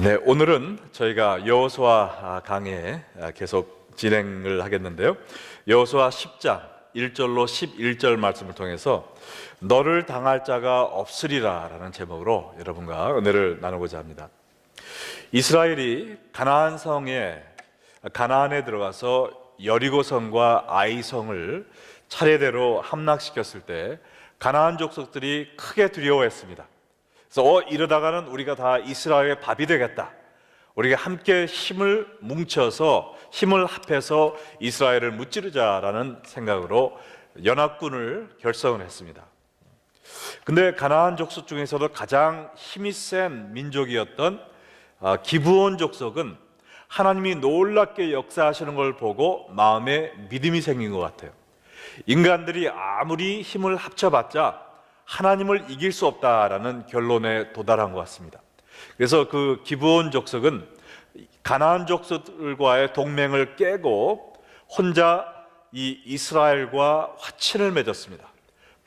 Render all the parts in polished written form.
네, 오늘은 저희가 여호수아 강해 계속 진행을 하겠는데요. 여호수아 10장 1절로 11절 말씀을 통해서 너를 당할 자가 없으리라 라는 제목으로 여러분과 은혜를 나누고자 합니다. 이스라엘이 가나안에 들어가서 여리고성과 아이성을 차례대로 함락시켰을 때 가나안 족속들이 크게 두려워했습니다. 그래서 이러다가는 우리가 다 이스라엘의 밥이 되겠다, 우리가 함께 힘을 뭉쳐서 힘을 합해서 이스라엘을 무찌르자라는 생각으로 연합군을 결성을 했습니다. 근데 가나안 족속 중에서도 가장 힘이 센 민족이었던 기브온 족속은 하나님이 놀랍게 역사하시는 걸 보고 마음에 믿음이 생긴 것 같아요. 인간들이 아무리 힘을 합쳐봤자 하나님을 이길 수 없다라는 결론에 도달한 것 같습니다. 그래서 그 기브온 족속은 가나안 족속들과의 동맹을 깨고 혼자 이 이스라엘과 화친을 맺었습니다.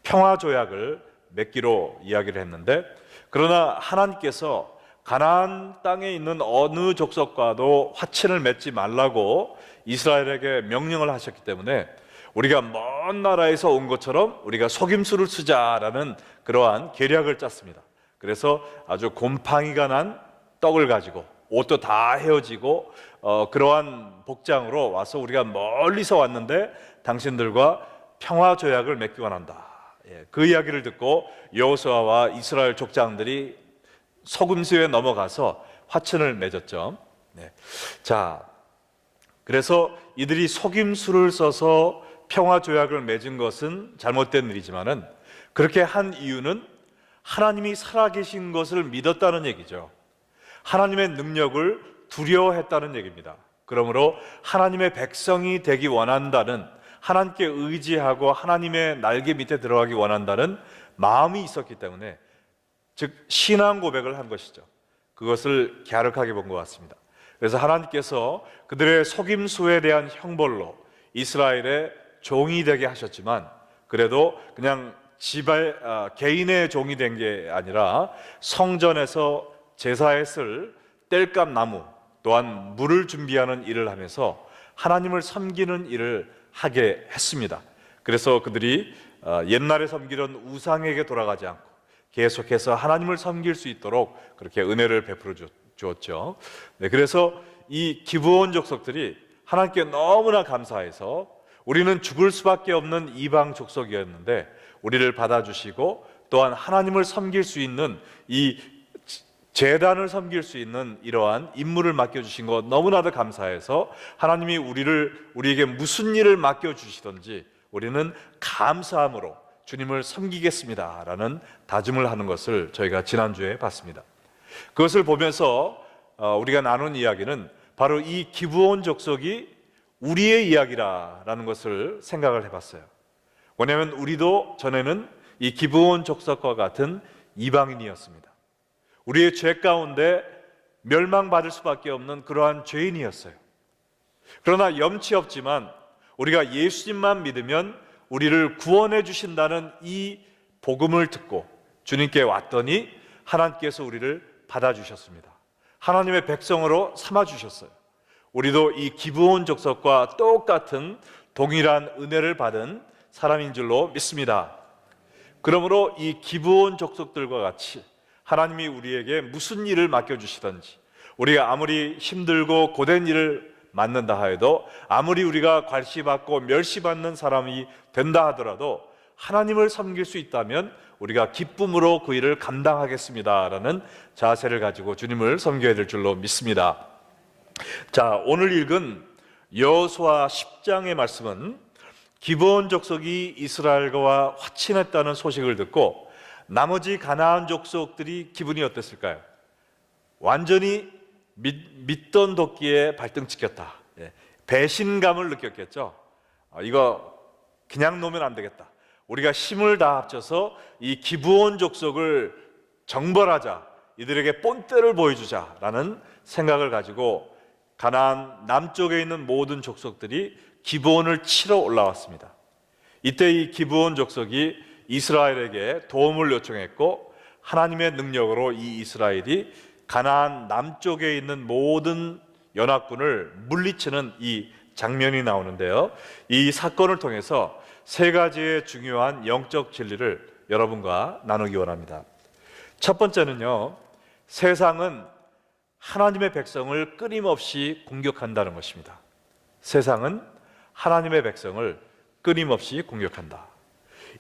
평화 조약을 맺기로 이야기를 했는데, 그러나 하나님께서 가나안 땅에 있는 어느 족속과도 화친을 맺지 말라고 이스라엘에게 명령을 하셨기 때문에 우리가 먼 나라에서 온 것처럼 우리가 속임수를 쓰자라는 그러한 계략을 짰습니다. 그래서 아주 곰팡이가 난 떡을 가지고 옷도 다 헤어지고 그러한 복장으로 와서 우리가 멀리서 왔는데 당신들과 평화 조약을 맺기 원한다. 그 이야기를 듣고 여호수아와 이스라엘 족장들이 속임수에 넘어가서 화친을 맺었죠. 자, 그래서 이들이 속임수를 써서 평화 조약을 맺은 것은 잘못된 일이지만은 그렇게 한 이유는 하나님이 살아계신 것을 믿었다는 얘기죠. 하나님의 능력을 두려워했다는 얘기입니다. 그러므로 하나님의 백성이 되기 원한다는, 하나님께 의지하고 하나님의 날개 밑에 들어가기 원한다는 마음이 있었기 때문에, 즉 신앙 고백을 한 것이죠. 그것을 갸륵하게 본 것 같습니다. 그래서 하나님께서 그들의 속임수에 대한 형벌로 이스라엘의 종이 되게 하셨지만, 그래도 그냥 개인의 종이 된 게 아니라 성전에서 제사에 쓸 땔감 나무 또한 물을 준비하는 일을 하면서 하나님을 섬기는 일을 하게 했습니다. 그래서 그들이 옛날에 섬기던 우상에게 돌아가지 않고 계속해서 하나님을 섬길 수 있도록 그렇게 은혜를 베풀어 주었죠. 그래서 이 기브온 족속들이 하나님께 너무나 감사해서 우리는 죽을 수밖에 없는 이방 족속이었는데 우리를 받아주시고 또한 하나님을 섬길 수 있는, 이 제단을 섬길 수 있는 이러한 임무를 맡겨주신 것 너무나도 감사해서 하나님이 우리에게 무슨 일을 맡겨주시든지 우리는 감사함으로 주님을 섬기겠습니다 라는 다짐을 하는 것을 저희가 지난주에 봤습니다. 그것을 보면서 우리가 나눈 이야기는 바로 이 기브온 족속이 우리의 이야기라는 것을 생각을 해봤어요. 왜냐하면 우리도 전에는 이 기브온 족속과 같은 이방인이었습니다. 우리의 죄 가운데 멸망받을 수밖에 없는 그러한 죄인이었어요. 그러나 염치 없지만 우리가 예수님만 믿으면 우리를 구원해 주신다는 이 복음을 듣고 주님께 왔더니 하나님께서 우리를 받아주셨습니다. 하나님의 백성으로 삼아주셨어요. 우리도 이 기브온 족속과 똑같은 동일한 은혜를 받은 사람인 줄로 믿습니다. 그러므로 이 기브온 족속들과 같이 하나님이 우리에게 무슨 일을 맡겨주시든지, 우리가 아무리 힘들고 고된 일을 맡는다 하여도, 아무리 우리가 괄시받고 멸시받는 사람이 된다 하더라도 하나님을 섬길 수 있다면 우리가 기쁨으로 그 일을 감당하겠습니다 라는 자세를 가지고 주님을 섬겨야 될 줄로 믿습니다. 자, 오늘 읽은 여호수아 10장의 말씀은 기브온 족속이 이스라엘과 화친했다는 소식을 듣고 나머지 가나안 족속들이 기분이 어땠을까요? 완전히 믿던 도끼에 발등 찍혔다. 배신감을 느꼈겠죠. 이거 그냥 놓으면 안 되겠다. 우리가 힘을 다 합쳐서 이 기브온 족속을 정벌하자, 이들에게 본때를 보여주자라는 생각을 가지고 가나안 남쪽에 있는 모든 족속들이 기브온을 치러 올라왔습니다. 이때 이 기브온 족속이 이스라엘에게 도움을 요청했고 하나님의 능력으로 이 이스라엘이 가나안 남쪽에 있는 모든 연합군을 물리치는 이 장면이 나오는데요. 이 사건을 통해서 세 가지의 중요한 영적 진리를 여러분과 나누기 원합니다. 첫 번째는요, 세상은 하나님의 백성을 끊임없이 공격한다는 것입니다. 세상은 하나님의 백성을 끊임없이 공격한다.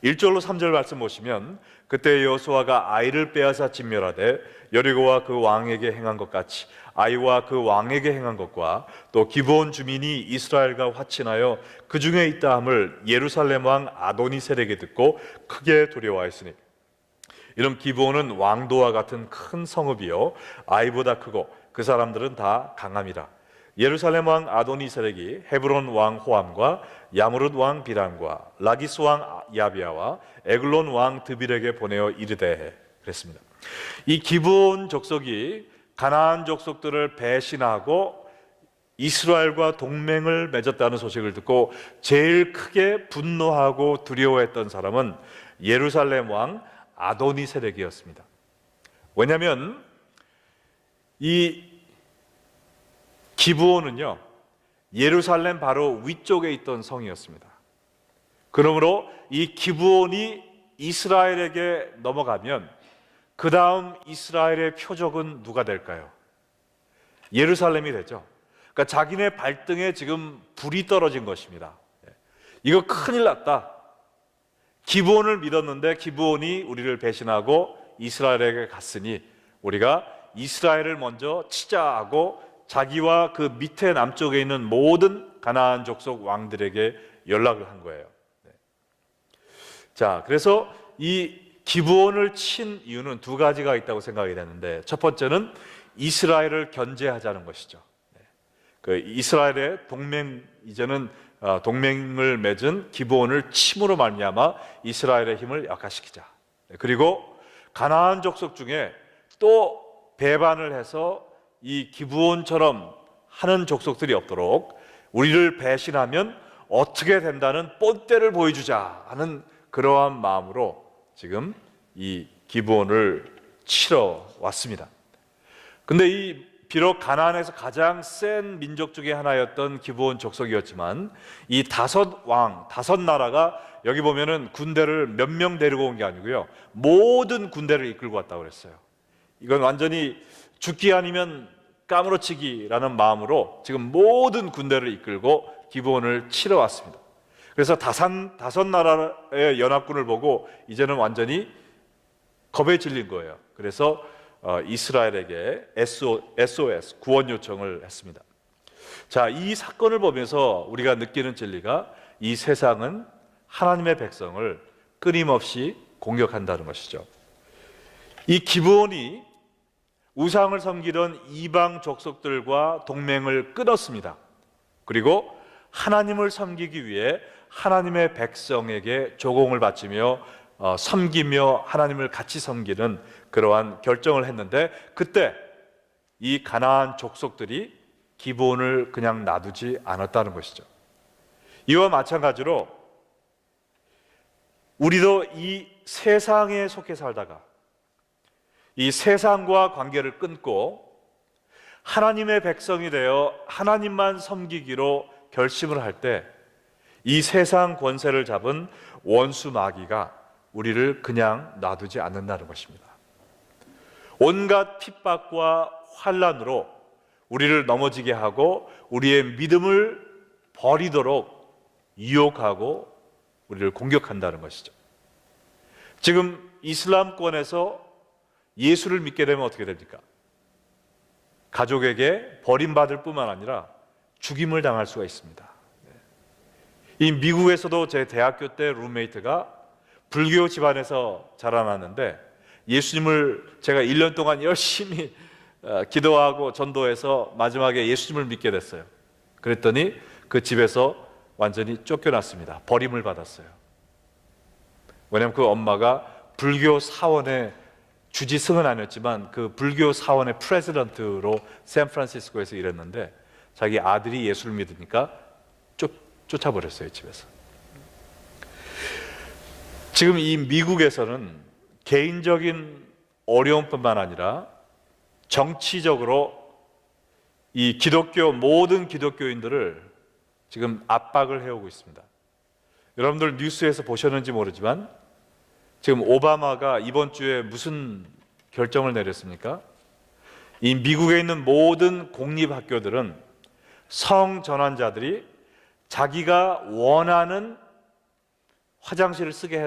1절로 3절 말씀 보시면, 그때 여호수아가 아이를 빼앗아 진멸하되 여리고와 그 왕에게 행한 것 같이 아이와 그 왕에게 행한 것과 또 기브온 주민이 이스라엘과 화친하여 그 중에 있다 함을 예루살렘 왕 아도니셀에게 듣고 크게 두려워하였으니, 이런 기브온은 왕도와 같은 큰 성읍이요 아이보다 크고 그 사람들은 다 강함이라. 예루살렘 왕 아도니셀렉이 헤브론 왕 호암과 야무릇 왕 비람과 라기스 왕 야비아와 에글론 왕 드빌에게 보내어 이르되 그랬습니다. 이 기브온 족속이 가나안 족속들을 배신하고 이스라엘과 동맹을 맺었다는 소식을 듣고 제일 크게 분노하고 두려워했던 사람은 예루살렘 왕 아도니세덱이었습니다. 왜냐하면 이 기브온은요, 예루살렘 바로 위쪽에 있던 성이었습니다. 그러므로 이 기브온이 이스라엘에게 넘어가면 그 다음 이스라엘의 표적은 누가 될까요? 예루살렘이 되죠. 그러니까 자기네 발등에 지금 불이 떨어진 것입니다. 이거 큰일 났다. 기브온을 믿었는데 기브온이 우리를 배신하고 이스라엘에게 갔으니 우리가 이스라엘을 먼저 치자 하고 자기와 그 밑에 남쪽에 있는 모든 가나안 족속 왕들에게 연락을 한 거예요. 자, 그래서 이 기브온을 친 이유는 두 가지가 있다고 생각이 되는데, 첫 번째는 이스라엘을 견제하자는 것이죠. 그 이스라엘의 이제는 동맹을 맺은 기브온을 침으로 말미암아 이스라엘의 힘을 약화시키자. 그리고 가나안 족속 중에 또 배반을 해서 이 기브온처럼 하는 족속들이 없도록 우리를 배신하면 어떻게 된다는 본때를 보여주자 하는 그러한 마음으로 지금 이 기브온을 치러 왔습니다. 근데 비록 가나안에서 가장 센 민족 중에 하나였던 기브온 족속이었지만 이 다섯 나라가 여기 보면은 군대를 몇 명 데리고 온 게 아니고요, 모든 군대를 이끌고 왔다고 그랬어요. 이건 완전히 죽기 아니면 까무러치기라는 마음으로 지금 모든 군대를 이끌고 기브온을 치러 왔습니다. 그래서 다섯 나라의 연합군을 보고 이제는 완전히 겁에 질린 거예요. 그래서 이스라엘에게 SOS 구원 요청을 했습니다. 자, 이 사건을 보면서 우리가 느끼는 진리가 이 세상은 하나님의 백성을 끊임없이 공격한다는 것이죠. 이 기브온이 우상을 섬기던 이방 족속들과 동맹을 끊었습니다. 그리고 하나님을 섬기기 위해 하나님의 백성에게 조공을 바치며 섬기며 하나님을 같이 섬기는 그러한 결정을 했는데, 그때 이 가나안 족속들이 기브온을 그냥 놔두지 않았다는 것이죠. 이와 마찬가지로 우리도 이 세상에 속해 살다가 이 세상과 관계를 끊고 하나님의 백성이 되어 하나님만 섬기기로 결심을 할 때 이 세상 권세를 잡은 원수 마귀가 우리를 그냥 놔두지 않는다는 것입니다. 온갖 핍박과 환난으로 우리를 넘어지게 하고 우리의 믿음을 버리도록 유혹하고 우리를 공격한다는 것이죠. 지금 이슬람권에서 예수를 믿게 되면 어떻게 됩니까? 가족에게 버림받을 뿐만 아니라 죽임을 당할 수가 있습니다. 이 미국에서도 제 대학교 때 룸메이트가 불교 집안에서 자라났는데 예수님을 제가 1년 동안 열심히 기도하고 전도해서 마지막에 예수님을 믿게 됐어요. 그랬더니 그 집에서 완전히 쫓겨났습니다. 버림을 받았어요. 왜냐하면 그 엄마가 불교 사원의 주지승은 아니었지만 그 불교 사원의 프레지던트로 샌프란시스코에서 일했는데 자기 아들이 예수를 믿으니까 쫓아버렸어요, 집에서. 지금 이 미국에서는 개인적인 어려움뿐만 아니라 정치적으로 이 모든 기독교인들을 지금 압박을 해오고 있습니다. 여러분들 뉴스에서 보셨는지 모르지만 지금 오바마가 이번 주에 무슨 결정을 내렸습니까? 이 미국에 있는 모든 공립학교들은 성전환자들이 자기가 원하는 화장실을 쓰게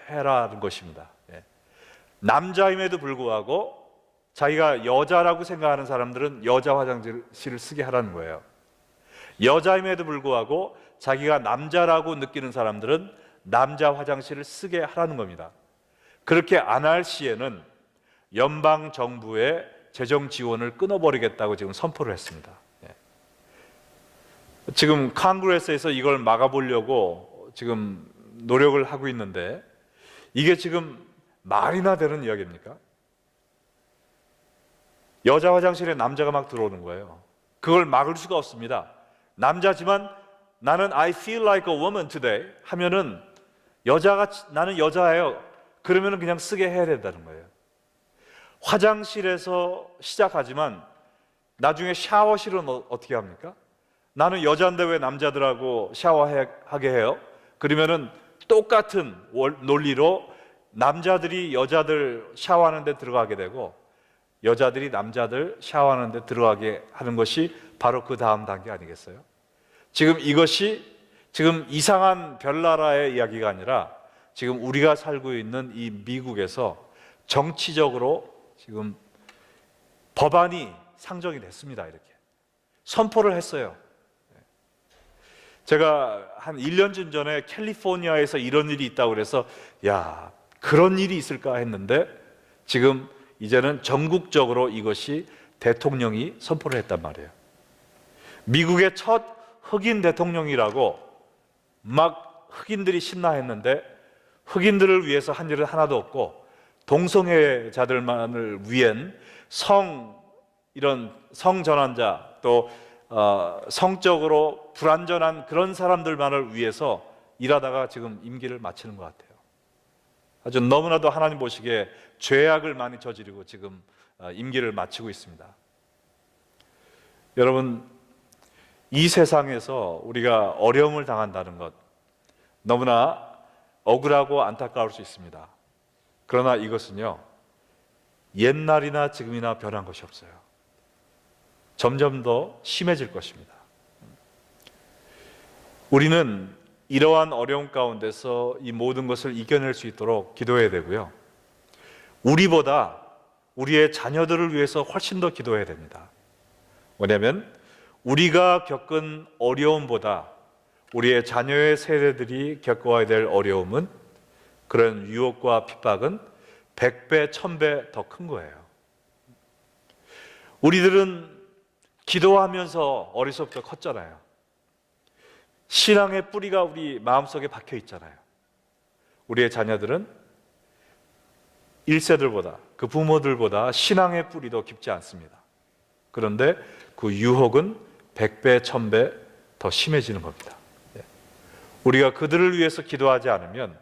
해라는 것입니다. 남자임에도 불구하고 자기가 여자라고 생각하는 사람들은 여자 화장실을 쓰게 하라는 거예요. 여자임에도 불구하고 자기가 남자라고 느끼는 사람들은 남자 화장실을 쓰게 하라는 겁니다. 그렇게 안 할 시에는 연방 정부의 재정 지원을 끊어버리겠다고 지금 선포를 했습니다. 지금 컨그레스에서 이걸 막아보려고 지금 노력을 하고 있는데 이게 지금 말이나 되는 이야기입니까? 여자 화장실에 남자가 막 들어오는 거예요. 그걸 막을 수가 없습니다. 남자지만 나는 I feel like a woman today 하면은 나는 여자예요. 그러면은 그냥 쓰게 해야 된다는 거예요. 화장실에서 시작하지만 나중에 샤워실은 어떻게 합니까? 나는 여자인데 왜 남자들하고 샤워하게 해요? 그러면은 똑같은 논리로 남자들이 여자들 샤워하는 데 들어가게 되고 여자들이 남자들 샤워하는 데 들어가게 하는 것이 바로 그 다음 단계 아니겠어요? 지금 이것이 지금 이상한 별나라의 이야기가 아니라 지금 우리가 살고 있는 이 미국에서 정치적으로 지금 법안이 상정이 됐습니다. 이렇게 선포를 했어요. 제가 한 1년쯤 전에 캘리포니아에서 이런 일이 있다고 그래서 야, 그런 일이 있을까 했는데 지금 이제는 전국적으로 이것이 대통령이 선포를 했단 말이에요. 미국의 첫 흑인 대통령이라고 막 흑인들이 신나했는데 흑인들을 위해서 한 일은 하나도 없고 동성애자들만을 위한 이런 성전환자 또 성적으로 불완전한 그런 사람들만을 위해서 일하다가 지금 임기를 마치는 것 같아요. 아주 너무나도 하나님 보시기에 죄악을 많이 저지르고 지금 임기를 마치고 있습니다. 여러분, 이 세상에서 우리가 어려움을 당한다는 것 너무나 억울하고 안타까울 수 있습니다. 그러나 이것은요, 옛날이나 지금이나 변한 것이 없어요. 점점 더 심해질 것입니다. 우리는 이러한 어려움 가운데서 이 모든 것을 이겨낼 수 있도록 기도해야 되고요. 우리보다 우리의 자녀들을 위해서 훨씬 더 기도해야 됩니다. 왜냐하면 우리가 겪은 어려움보다 우리의 자녀의 세대들이 겪어야 될 어려움은 그런 유혹과 핍박은 100배, 1000배 더 큰 거예요. 우리들은 기도하면서 어려서부터 컸잖아요. 신앙의 뿌리가 우리 마음속에 박혀 있잖아요. 우리의 자녀들은 1세들보다 그 부모들보다 신앙의 뿌리도 깊지 않습니다. 그런데 그 유혹은 100배, 1000배 더 심해지는 겁니다. 우리가 그들을 위해서 기도하지 않으면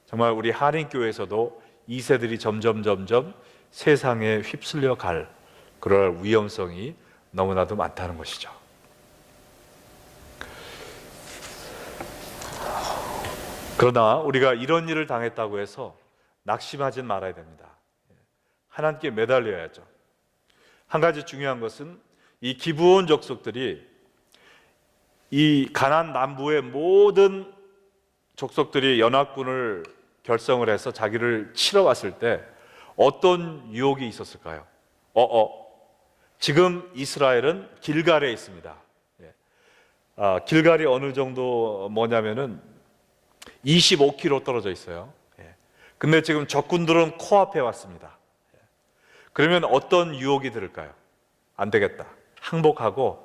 정말 우리 한인교회에서도 2세들이 점점 세상에 휩쓸려 갈 그럴 위험성이 너무나도 많다는 것이죠. 그러나 우리가 이런 일을 당했다고 해서 낙심하진 말아야 됩니다. 하나님께 매달려야죠. 한 가지 중요한 것은 이 기브온 족속들이 이 가나안 남부의 모든 족속들이 연합군을 결성을 해서 자기를 치러 왔을 때 어떤 유혹이 있었을까요? 지금 이스라엘은 길갈에 있습니다. 길갈이 어느 정도 뭐냐면은 25km 떨어져 있어요. 근데 지금 적군들은 코앞에 왔습니다. 그러면 어떤 유혹이 들을까요? 안 되겠다. 항복하고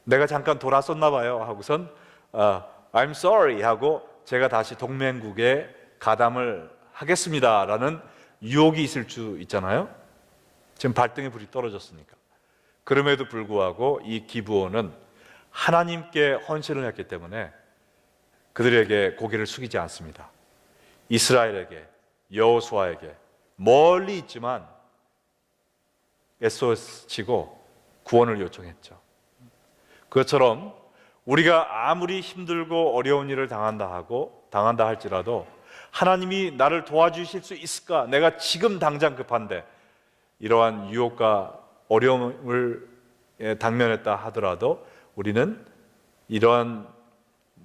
내가 잠깐 돌아섰나 봐요 하고선 I'm sorry 하고 제가 다시 동맹국에 가담을 하겠습니다 라는 유혹이 있을 수 있잖아요. 지금 발등에 불이 떨어졌으니까. 그럼에도 불구하고 이 기브온은 하나님께 헌신을 했기 때문에 그들에게 고개를 숙이지 않습니다. 이스라엘에게, 여호수아에게 멀리 있지만 SOS 치고 구원을 요청했죠. 그것처럼 우리가 아무리 힘들고 어려운 일을 당한다 할지라도 하나님이 나를 도와주실 수 있을까? 내가 지금 당장 급한데 이러한 유혹과 어려움을 당면했다 하더라도 우리는 이러한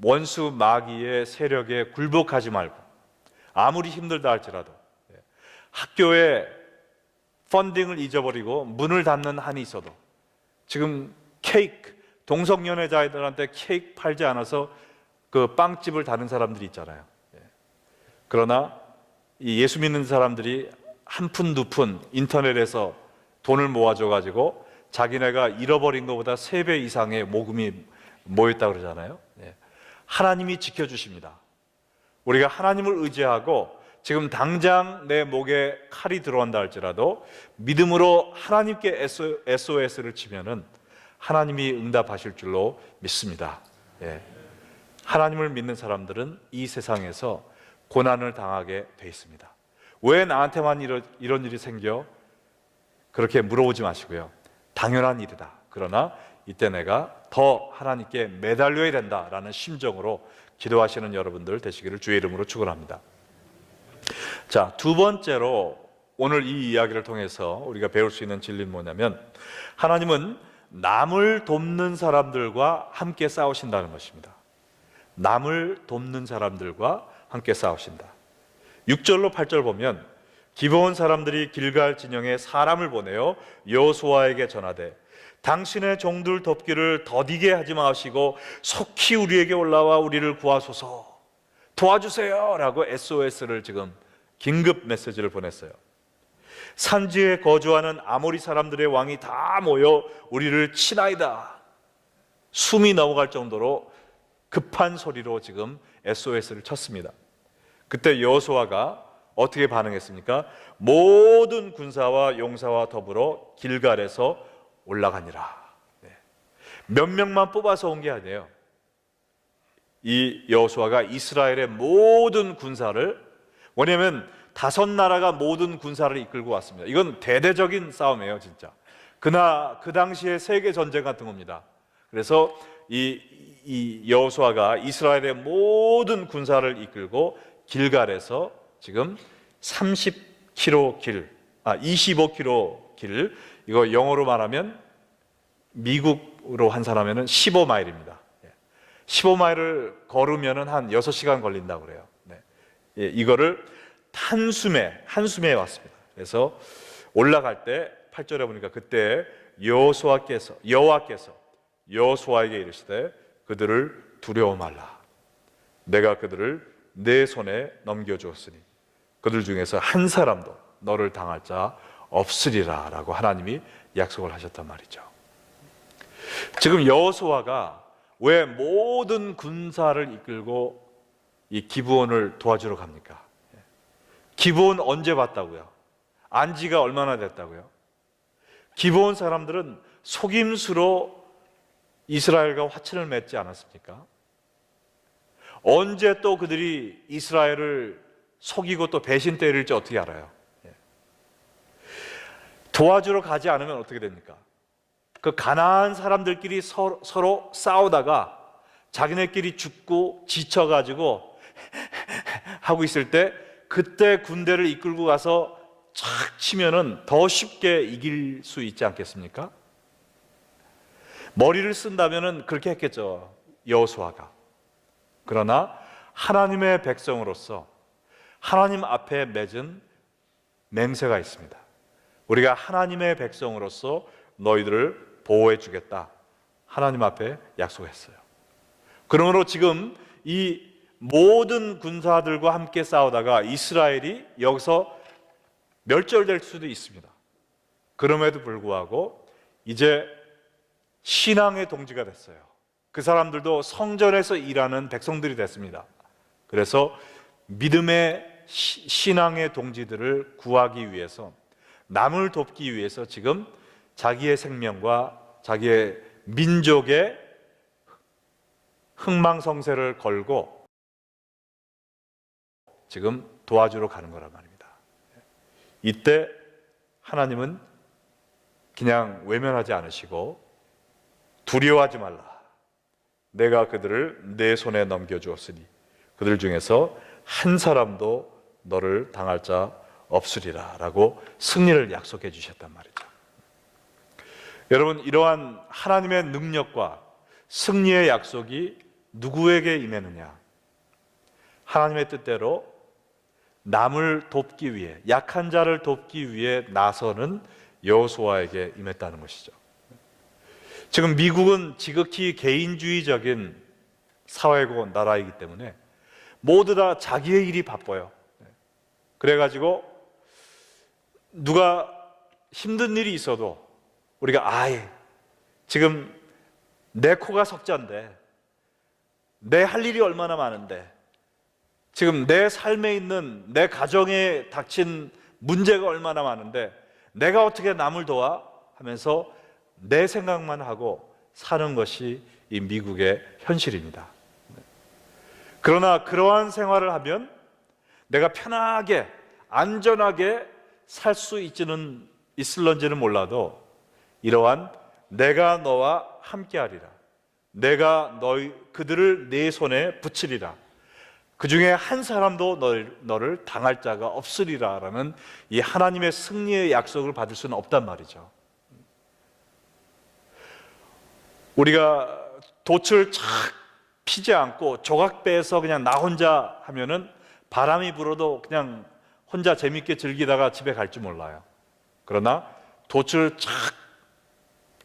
원수 마귀의 세력에 굴복하지 말고 아무리 힘들다 할지라도 학교에 펀딩을 잊어버리고 문을 닫는 한이 있어도 지금 케이크 동성연애자들한테 케이크 팔지 않아서 그 빵집을 닫는 사람들이 있잖아요. 그러나 이 예수 믿는 사람들이 한 푼 두 푼 인터넷에서 돈을 모아줘 가지고 자기네가 잃어버린 것보다 3배 이상의 모금이 모였다 그러잖아요. 하나님이 지켜주십니다. 우리가 하나님을 의지하고 지금 당장 내 목에 칼이 들어온다 할지라도 믿음으로 하나님께 SOS를 치면은 하나님이 응답하실 줄로 믿습니다. 하나님을 믿는 사람들은 이 세상에서 고난을 당하게 돼 있습니다. 왜 나한테만 이런 일이 생겨? 그렇게 물어보지 마시고요. 당연한 일이다. 그러나 이때 내가 더 하나님께 매달려야 된다라는 심정으로 기도하시는 여러분들 되시기를 주의 이름으로 축원합니다. 자, 두 번째로 오늘 이 이야기를 통해서 우리가 배울 수 있는 진리는 뭐냐면 하나님은 남을 돕는 사람들과 함께 싸우신다는 것입니다. 남을 돕는 사람들과 함께 싸우신다. 6절로 8절 보면 기브온 사람들이 길갈 진영에 사람을 보내어 여호수아에게 전하되 당신의 종들 돕기를 더디게 하지 마시고 속히 우리에게 올라와 우리를 구하소서, 도와주세요 라고 SOS를 지금 긴급 메시지를 보냈어요. 산지에 거주하는 아모리 사람들의 왕이 다 모여 우리를 치나이다. 숨이 넘어갈 정도로 급한 소리로 지금 SOS를 쳤습니다. 그때 여호수아가 어떻게 반응했습니까? 모든 군사와 용사와 더불어 길갈에서 올라가니라. 몇 명만 뽑아서 온 게 아니에요. 이 여호수아가 이스라엘의 모든 군사를, 왜냐하면 5나라가 모든 군사를 이끌고 왔습니다. 이건 대대적인 싸움이에요, 진짜. 그 당시에 세계 전쟁 같은 겁니다. 그래서 이 여호수아가 이스라엘의 모든 군사를 이끌고 길갈에서 지금 30km 길, 25km 길, 이거 영어로 말하면 미국으로 환산하면 15마일입니다. 15마일을 걸으면 한 6시간 걸린다고 그래요. 이거를 한숨에 왔습니다. 그래서 올라갈 때 8절에 보니까 그때 여호와께서 여호수아에게 이르시되 그들을 두려워 말라. 내가 그들을 내 손에 넘겨주었으니 그들 중에서 한 사람도 너를 당할 자 없으리라 라고 하나님이 약속을 하셨단 말이죠. 지금 여호수아가 왜 모든 군사를 이끌고 이 기브온을 도와주러 갑니까? 기브온 언제 봤다고요? 안지가 얼마나 됐다고요? 기브온 사람들은 속임수로 이스라엘과 화친을 맺지 않았습니까? 언제 또 그들이 이스라엘을 속이고 또 배신 때릴지 어떻게 알아요? 도와주러 가지 않으면 어떻게 됩니까? 그 가나안 사람들끼리 서로 싸우다가 자기네끼리 죽고 지쳐가지고 하고 있을 때 그때 군대를 이끌고 가서 착 치면은 더 쉽게 이길 수 있지 않겠습니까? 머리를 쓴다면은 그렇게 했겠죠, 여호수아가. 그러나 하나님의 백성으로서 하나님 앞에 맺은 맹세가 있습니다. 우리가 하나님의 백성으로서 너희들을 보호해 주겠다, 하나님 앞에 약속했어요. 그러므로 지금 이 모든 군사들과 함께 싸우다가 이스라엘이 여기서 멸절될 수도 있습니다. 그럼에도 불구하고 이제 신앙의 동지가 됐어요. 그 사람들도 성전에서 일하는 백성들이 됐습니다. 그래서 믿음의 신앙의 동지들을 구하기 위해서, 남을 돕기 위해서 지금 자기의 생명과 자기의 민족의 흥망성쇠를 걸고 지금 도와주러 가는 거란 말입니다. 이때 하나님은 그냥 외면하지 않으시고 두려워하지 말라. 내가 그들을 내 손에 넘겨주었으니 그들 중에서 한 사람도 너를 당할 자 없으리라 라고 승리를 약속해 주셨단 말이죠. 여러분, 이러한 하나님의 능력과 승리의 약속이 누구에게 임했느냐? 하나님의 뜻대로 남을 돕기 위해, 약한 자를 돕기 위해 나서는 여호수아에게 임했다는 것이죠. 지금 미국은 지극히 개인주의적인 사회고 나라이기 때문에 모두 다 자기의 일이 바빠요. 그래가지고 누가 힘든 일이 있어도 우리가 지금 내 코가 석자인데, 내 할 일이 얼마나 많은데, 지금 내 삶에 있는, 내 가정에 닥친 문제가 얼마나 많은데 내가 어떻게 남을 도와? 하면서 내 생각만 하고 사는 것이 이 미국의 현실입니다. 그러나 그러한 생활을 하면 내가 편하게 안전하게 살 수 있을런지는 몰라도 이러한 내가 너와 함께하리라, 내가 그들을 내 손에 붙이리라, 그 중에 한 사람도 너를 당할 자가 없으리라 라는 이 하나님의 승리의 약속을 받을 수는 없단 말이죠. 우리가 돛을 착 피지 않고 조각 빼서 그냥 나 혼자 하면은 바람이 불어도 그냥 혼자 재밌게 즐기다가 집에 갈 줄 몰라요. 그러나 돛을 착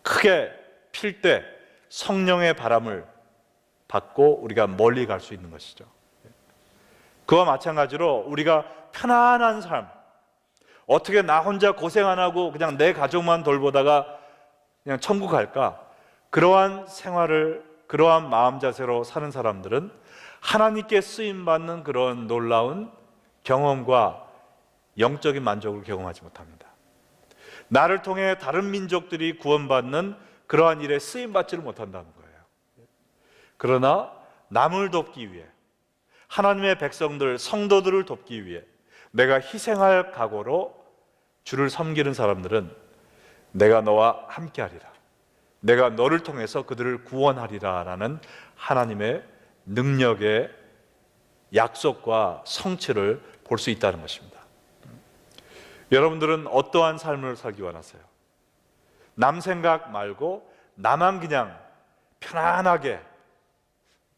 크게 필 때 성령의 바람을 받고 우리가 멀리 갈 수 있는 것이죠. 그와 마찬가지로 우리가 편안한 삶, 어떻게 나 혼자 고생 안 하고 그냥 내 가족만 돌보다가 그냥 천국 갈까? 그러한 생활을, 그러한 마음 자세로 사는 사람들은 하나님께 쓰임받는 그런 놀라운 경험과 영적인 만족을 경험하지 못합니다. 나를 통해 다른 민족들이 구원받는 그러한 일에 쓰임받지를 못한다는 거예요. 그러나 남을 돕기 위해, 하나님의 백성들, 성도들을 돕기 위해 내가 희생할 각오로 주를 섬기는 사람들은 내가 너와 함께하리라, 내가 너를 통해서 그들을 구원하리라 라는 하나님의 능력의 약속과 성취를 볼 수 있다는 것입니다. 여러분들은 어떠한 삶을 살기 원하세요? 남 생각 말고 나만 그냥 편안하게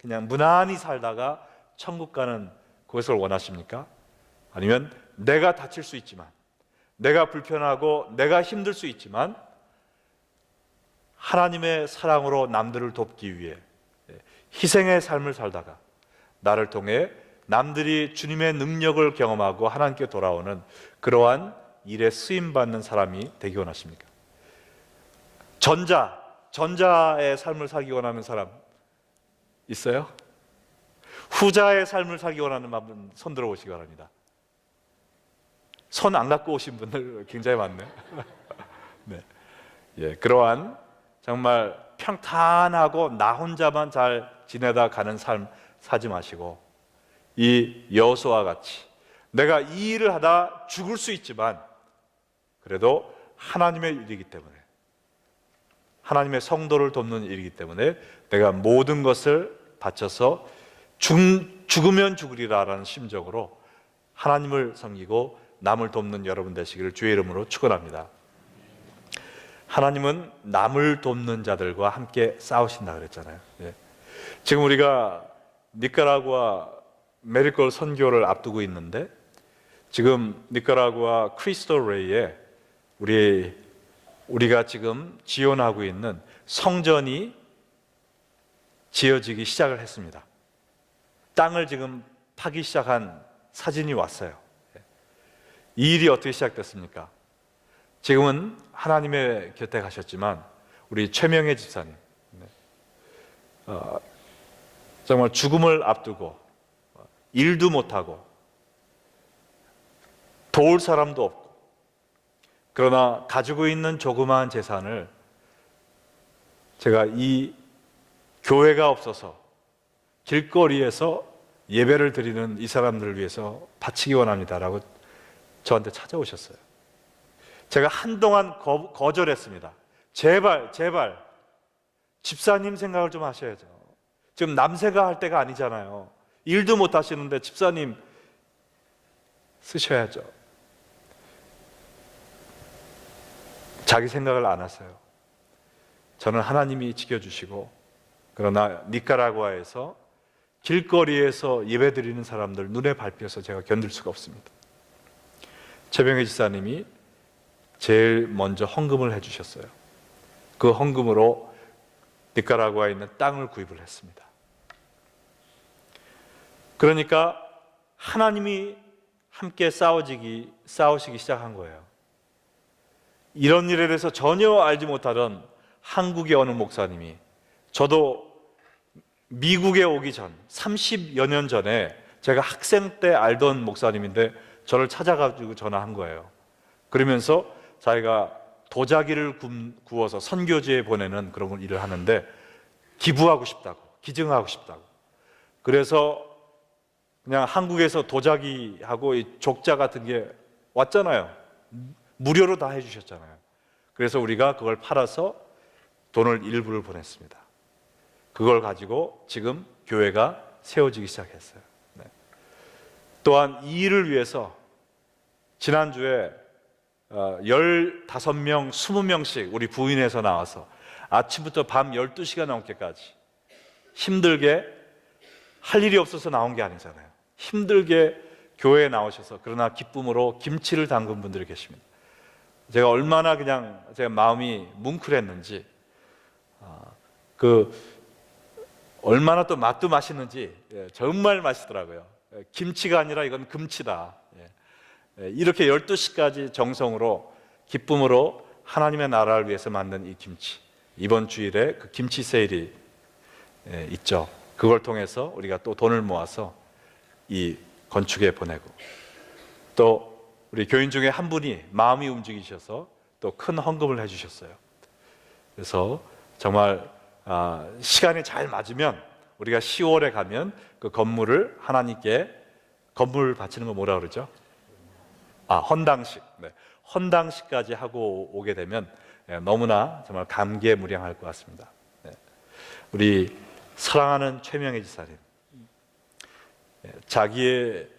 그냥 무난히 살다가 천국 가는 그것을 원하십니까? 아니면 내가 다칠 수 있지만, 내가 불편하고 내가 힘들 수 있지만 하나님의 사랑으로 남들을 돕기 위해 희생의 삶을 살다가 나를 통해 남들이 주님의 능력을 경험하고 하나님께 돌아오는 그러한 일에 쓰임받는 사람이 되기 원하십니까? 전자의 삶을 살기 원하는 사람 있어요? 후자의 삶을 살기 원하는 분은 손 들어 보시기 바랍니다. 손 안 갖고 오신 분들 굉장히 많네요. 네. 예, 그러한 정말 평탄하고 나 혼자만 잘 지내다 가는 삶 사지 마시고 이 여호수아와 같이 내가 이 일을 하다 죽을 수 있지만 그래도 하나님의 일이기 때문에, 하나님의 성도를 돕는 일이기 때문에 내가 모든 것을 바쳐서 죽으면 죽으리라라는 심정으로 하나님을 섬기고 남을 돕는 여러분 되시기를 주의 이름으로 축원합니다. 하나님은 남을 돕는 자들과 함께 싸우신다 그랬잖아요. 예. 지금 우리가 니카라구아 메리컬 선교를 앞두고 있는데 지금 니카라구아 크리스토 레이에 우리가 지금 지원하고 있는 성전이 지어지기 시작을 했습니다. 땅을 지금 파기 시작한 사진이 왔어요. 이 일이 어떻게 시작됐습니까? 지금은 하나님의 곁에 가셨지만 우리 최명혜 집사님 정말 죽음을 앞두고 일도 못하고 도울 사람도 없고 그러나 가지고 있는 조그마한 재산을 제가 이 교회가 없어서 길거리에서 예배를 드리는 이 사람들을 위해서 바치기 원합니다라고 저한테 찾아오셨어요. 제가 한동안 거절했습니다. 제발 집사님 생각을 좀 하셔야죠. 지금 남 생각할 때가 아니잖아요. 일도 못 하시는데 집사님 쓰셔야죠. 자기 생각을 안 하세요. 저는 하나님이 지켜주시고, 그러나 니카라구아에서 길거리에서 예배드리는 사람들 눈에 밟혀서 제가 견딜 수가 없습니다. 최병희 지사님이 제일 먼저 헌금을 해주셨어요. 그 헌금으로 니카라구아에 있는 땅을 구입을 했습니다. 그러니까 하나님이 함께 싸우시기 시작한 거예요. 이런 일에 대해서 전혀 알지 못하던 한국의 어느 목사님이, 저도 미국에 오기 전 30여 년 전에 제가 학생 때 알던 목사님인데 저를 찾아가지고 전화한 거예요. 그러면서 자기가 도자기를 구워서 선교지에 보내는 그런 일을 하는데 기부하고 싶다고, 기증하고 싶다고. 그래서 그냥 한국에서 도자기하고 이 족자 같은 게 왔잖아요. 무료로 다 해주셨잖아요. 그래서 우리가 그걸 팔아서 돈을 일부를 보냈습니다. 그걸 가지고 지금 교회가 세워지기 시작했어요. 네. 또한 이 일을 위해서 지난주에 15명, 20명씩 우리 부인에서 나와서 아침부터 밤 12시가 넘게까지 힘들게, 할 일이 없어서 나온 게 아니잖아요. 힘들게 교회에 나오셔서, 그러나 기쁨으로 김치를 담근 분들이 계십니다. 제가 얼마나 그냥 제가 마음이 뭉클했는지, 얼마나 또 맛도 맛있는지, 정말 맛있더라고요. 김치가 아니라 이건 금치다. 이렇게 12시까지 정성으로, 기쁨으로 하나님의 나라를 위해서 만든 이 김치, 이번 주일에 그 김치 세일이 있죠. 그걸 통해서 우리가 또 돈을 모아서 이 건축에 보내고, 또 우리 교인 중에 한 분이 마음이 움직이셔서 또 큰 헌금을 해주셨어요. 그래서 정말 시간이 잘 맞으면 우리가 10월에 가면 그 건물을 하나님께, 건물 바치는 거 뭐라 그러죠? 헌당식. 네. 헌당식까지 하고 오게 되면 너무나 정말 감개무량할 것 같습니다. 네. 우리 사랑하는 최명희 지사님, 자기의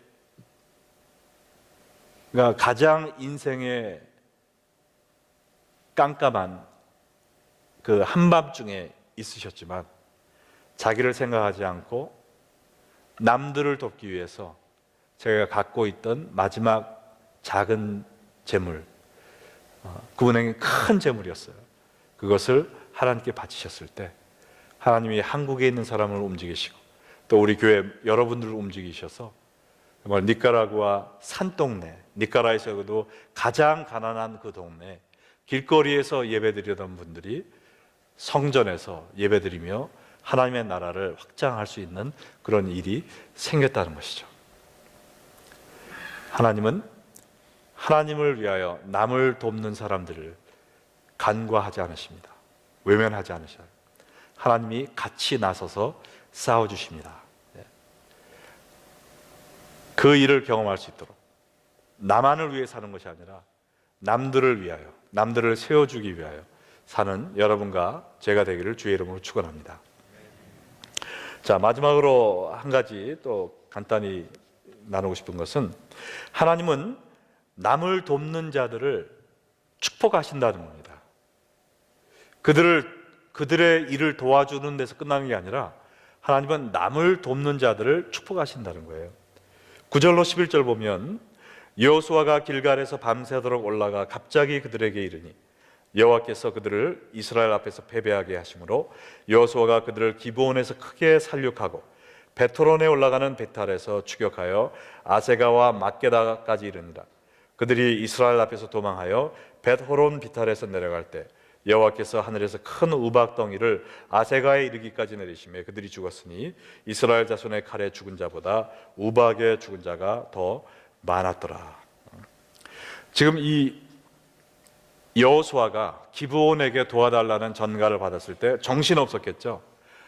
가장 인생의 깜깜한 그 한밤중에 있으셨지만 자기를 생각하지 않고 남들을 돕기 위해서 제가 갖고 있던 마지막 작은 재물, 그분에게 큰 재물이었어요. 그것을 하나님께 바치셨을 때 하나님이 한국에 있는 사람을 움직이시고 또 우리 교회 여러분들을 움직이셔서 정말 니카라구아 산동네, 니카라에서도 가장 가난한 그 동네 길거리에서 예배드리던 분들이 성전에서 예배드리며 하나님의 나라를 확장할 수 있는 그런 일이 생겼다는 것이죠. 하나님은 하나님을 위하여 남을 돕는 사람들을 간과하지 않으십니다. 외면하지 않으셔요. 하나님이 같이 나서서 싸워주십니다. 그 일을 경험할 수 있도록 나만을 위해 사는 것이 아니라 남들을 위하여, 남들을 세워주기 위하여 사는 여러분과 제가 되기를 주의 이름으로 축원합니다. 자, 마지막으로 한 가지 또 간단히 나누고 싶은 것은, 하나님은 남을 돕는 자들을 축복하신다는 겁니다. 그들의 일을 도와주는 데서 끝나는 게 아니라 하나님은 남을 돕는 자들을 축복하신다는 거예요. 9절로 11절 보면, 여호수아가 길갈에서 밤새도록 올라가 갑자기 그들에게 이르니 여호와께서 그들을 이스라엘 앞에서 패배하게 하심으로 여호수아가 그들을 기브온에서 크게 살육하고 베토론에 올라가는 베탈에서 추격하여 아세가와 막게다까지 이르니라. 그들이 이스라엘 앞에서 도망하여 벳호론 비탈에서 내려갈 때 여호와께서 하늘에서 큰 우박덩이를 아세가에 이르기까지 내리시며 그들이 죽었으니 이스라엘 자손의 칼에 죽은 자보다 우박에 죽은 자가 더 많았더라. 지금 이 여호수아가 기브온에게 도와달라는 전가를 받았을 때 정신없었겠죠.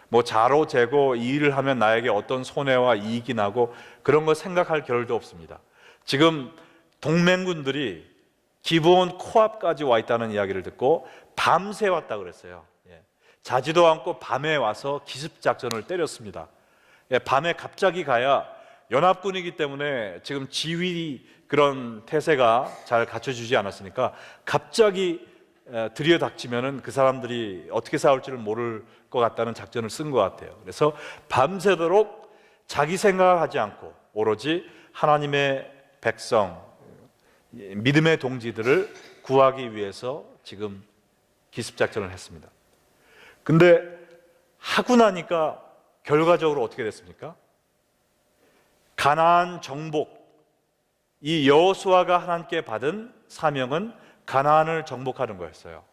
뭐 자로 재고 이 일을 하면 나에게 어떤 손해와 이익이 나고 그런 거 생각할 겨를도 없습니다. 지금 동맹군들이 기브온 코앞까지 와 있다는 이야기를 듣고 밤새 왔다 그랬어요. 자지도 않고 밤에 와서 기습작전을 때렸습니다. 밤에 갑자기 가야 연합군이기 때문에 지금 지휘 그런 태세가 잘 갖춰주지 않았으니까 갑자기 들이닥치면은 그 사람들이 어떻게 싸울지를 모를 것 같다는 작전을 쓴 것 같아요. 그래서 밤새도록 자기 생각하지 않고 오로지 하나님의 백성, 믿음의 동지들을 구하기 위해서 지금 기습작전을 했습니다. 근데 하고 나니까 결과적으로 어떻게 됐습니까? 가나안 정복, 이 여호수아가 하나님께 받은 사명은 가나안을 정복하는 거였어요.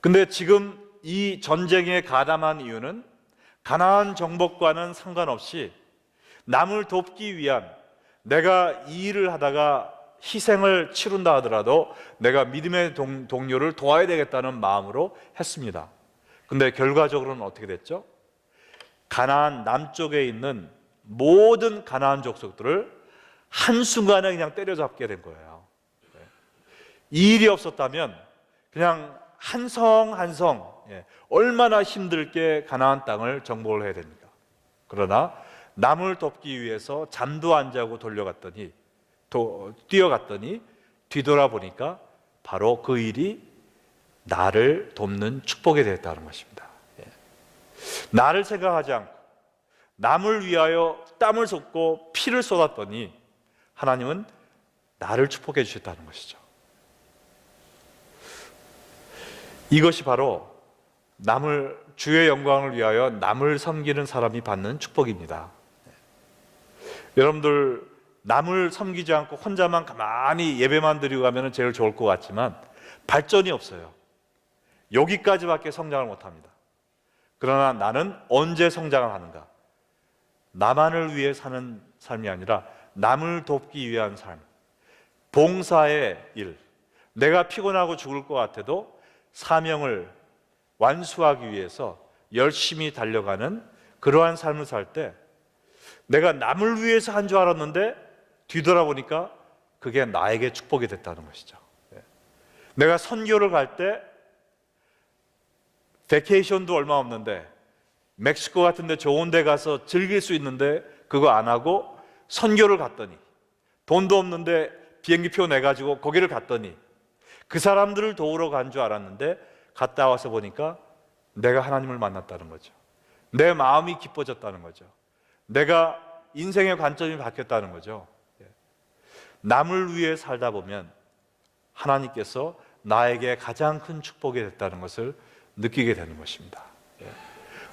근데 지금 이 전쟁에 가담한 이유는 가나안 정복과는 상관없이 남을 돕기 위한, 내가 이 일을 하다가 희생을 치른다 하더라도 내가 믿음의 동료를 도와야 되겠다는 마음으로 했습니다. 근데 결과적으로는 어떻게 됐죠? 가나안 남쪽에 있는 모든 가나안 족속들을 한순간에 그냥 때려잡게 된 거예요. 이 일이 없었다면 그냥 한 성 한 성 얼마나 힘들게 가나안 땅을 정복을 해야 됩니까? 그러나 남을 돕기 위해서 잠도 안 자고 뛰어갔더니 뒤돌아보니까 바로 그 일이 나를 돕는 축복이 되었다는 것입니다. 나를 생각하지 않고 남을 위하여 땀을 쏟고 피를 쏟았더니 하나님은 나를 축복해 주셨다는 것이죠. 이것이 바로 주의 영광을 위하여 남을 섬기는 사람이 받는 축복입니다. 여러분들, 남을 섬기지 않고 혼자만 가만히 예배만 드리고 가면 제일 좋을 것 같지만 발전이 없어요. 여기까지밖에 성장을 못합니다. 그러나 나는 언제 성장을 하는가? 나만을 위해 사는 삶이 아니라 남을 돕기 위한 삶, 봉사의 일. 내가 피곤하고 죽을 것 같아도 사명을 완수하기 위해서 열심히 달려가는 그러한 삶을 살 때 내가 남을 위해서 한 줄 알았는데 뒤돌아보니까 그게 나에게 축복이 됐다는 것이죠. 내가 선교를 갈 때 베케이션도 얼마 없는데 멕시코 같은 데 좋은 데 가서 즐길 수 있는데 그거 안 하고 선교를 갔더니, 돈도 없는데 비행기표 내가지고 거기를 갔더니 그 사람들을 도우러 간 줄 알았는데 갔다 와서 보니까 내가 하나님을 만났다는 거죠. 내 마음이 기뻐졌다는 거죠. 내가 인생의 관점이 바뀌었다는 거죠. 남을 위해 살다 보면 하나님께서 나에게 가장 큰 축복이 됐다는 것을 느끼게 되는 것입니다.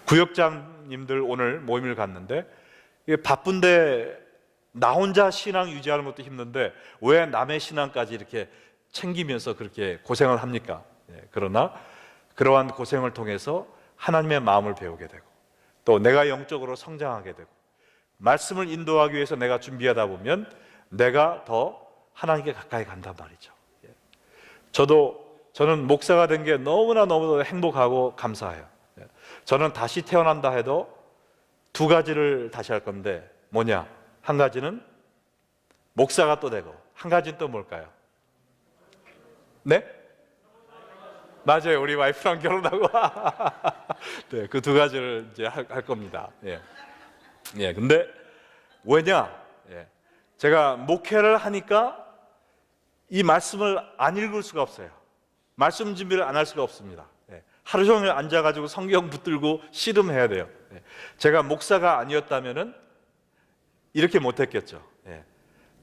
구역장님들 오늘 모임을 갔는데 바쁜데 나 혼자 신앙 유지하는 것도 힘든데 왜 남의 신앙까지 이렇게 챙기면서 그렇게 고생을 합니까? 그러나 그러한 고생을 통해서 하나님의 마음을 배우게 되고 또 내가 영적으로 성장하게 되고 말씀을 인도하기 위해서 내가 준비하다 보면 내가 더 하나님께 가까이 간단 말이죠. 저는 목사가 된 게 너무나 행복하고 감사해요. 저는 다시 태어난다 해도 두 가지를 다시 할 건데 뭐냐? 한 가지는 목사가 또 되고 한 가지는 또 뭘까요? 네? 맞아요. 우리 와이프랑 결혼하고 네, 그 두 가지를 이제 할 겁니다. 근데 왜냐? 제가 목회를 하니까 이 말씀을 안 읽을 수가 없어요. 말씀 준비를 안 할 수가 없습니다. 하루 종일 앉아가지고 성경 붙들고 씨름해야 돼요. 제가 목사가 아니었다면은 이렇게 못했겠죠.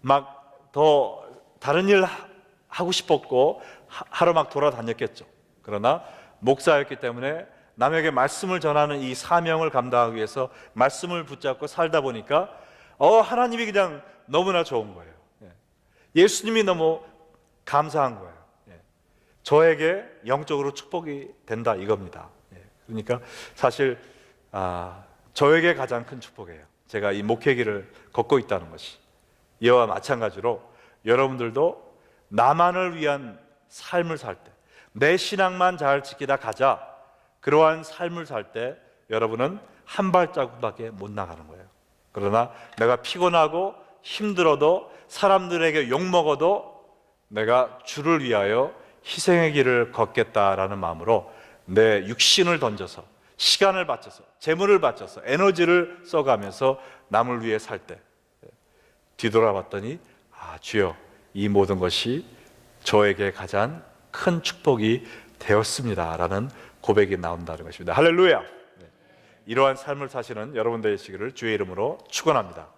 막 더 다른 일 하고 싶었고 하루 막 돌아다녔겠죠. 그러나 목사였기 때문에 남에게 말씀을 전하는 이 사명을 감당하기 위해서 말씀을 붙잡고 살다 보니까 하나님이 그냥 너무나 좋은 거예요. 예수님이 너무 감사한 거예요. 저에게 영적으로 축복이 된다 이겁니다. 그러니까 사실 저에게 가장 큰 축복이에요. 제가 이 목회길을 걷고 있다는 것이. 이와 마찬가지로 여러분들도 나만을 위한 삶을 살 때, 내 신앙만 잘 지키다 가자, 그러한 삶을 살 때 여러분은 한 발자국밖에 못 나가는 거예요. 그러나 내가 피곤하고 힘들어도 사람들에게 욕먹어도 내가 주를 위하여 희생의 길을 걷겠다라는 마음으로 내 육신을 던져서 시간을 바쳐서 재물을 바쳐서 에너지를 써가면서 남을 위해 살 때 뒤돌아봤더니 주여, 이 모든 것이 저에게 가장 큰 축복이 되었습니다라는 고백이 나온다는 것입니다. 할렐루야. 이러한 삶을 사시는 여러분 되시기를 주의 이름으로 축원합니다.